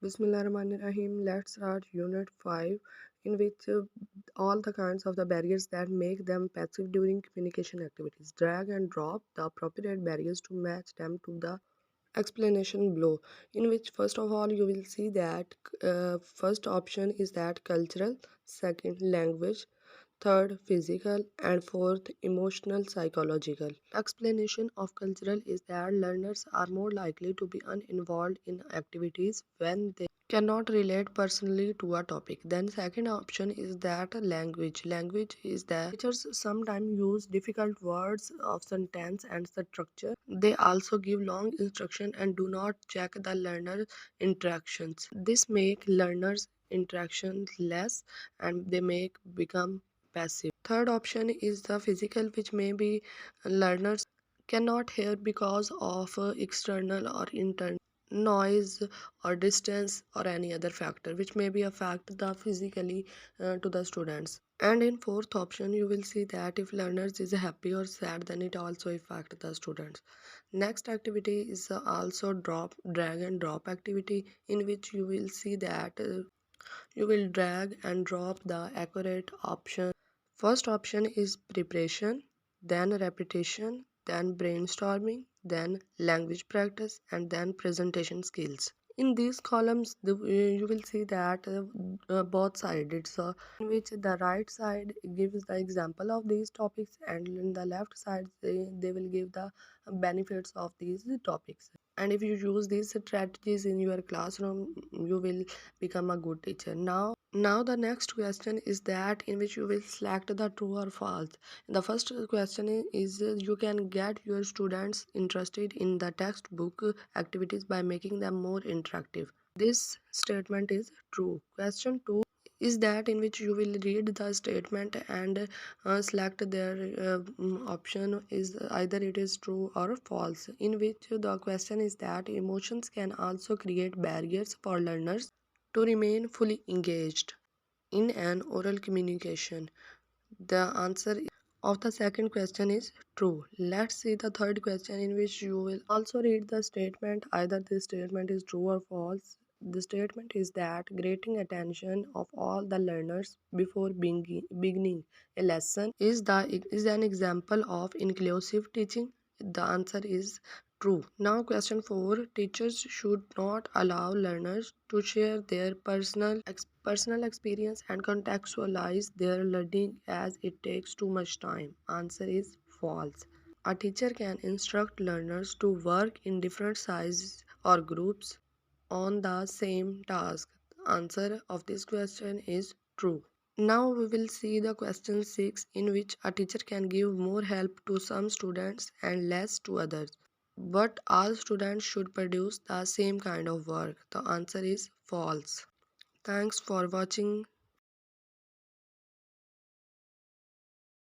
Bismillahirrahmanirrahim. Let's start Unit 5, in which all the kinds of the barriers that make them passive during communication activities. Drag and drop the appropriate barriers to match them to the explanation below, in which first of all you will see that first option is that cultural, second language, third physical, and fourth emotional psychological. Explanation of cultural is that learners are more likely to be uninvolved in activities when they cannot relate personally to a topic. Then second option is that language is that teachers sometimes use difficult words of sentence and structure. They also give long instruction and do not check the learner interactions. This make learners interactions less, and they make become passive. Third option is the physical, which may be learners cannot hear because of external or internal noise or distance or any other factor which may be affect the physically to the students. And in fourth option you will see that if learners is happy or sad, then it also affect the students. Next activity is also drag and drop activity, in which you will see that you will drag and drop the accurate option. First option is preparation, then repetition, then brainstorming, then language practice, and then presentation skills. In these columns, you will see that both sides, so in which the right side gives the example of these topics, and in the left side they will give the benefits of these topics. And if you use these strategies in your classroom, you will become a good teacher. Now the next question is that in which you will select the true or false. The first question is you can get your students interested in the textbook activities by making them more interactive. This statement is true. Question 2 is that in which you will read the statement and select their option is either it is true or false, in which the question is that emotions can also create barriers for learners to remain fully engaged in an oral communication. The answer of the second question is true. Let's see the third question, in which you will also read the statement. Either this statement is true or false. The statement is that getting attention of all the learners before beginning a lesson is an example of inclusive teaching. The answer is true. Now question 4. Teachers should not allow learners to share their personal experience and contextualize their learning as it takes too much time. Answer is false. A teacher can instruct learners to work in different sizes or groups on the same task. Answer of this question is true. Now we will see the question 6, in which a teacher can give more help to some students and less to others. But all students should produce the same kind of work. The answer is false. Thanks for watching.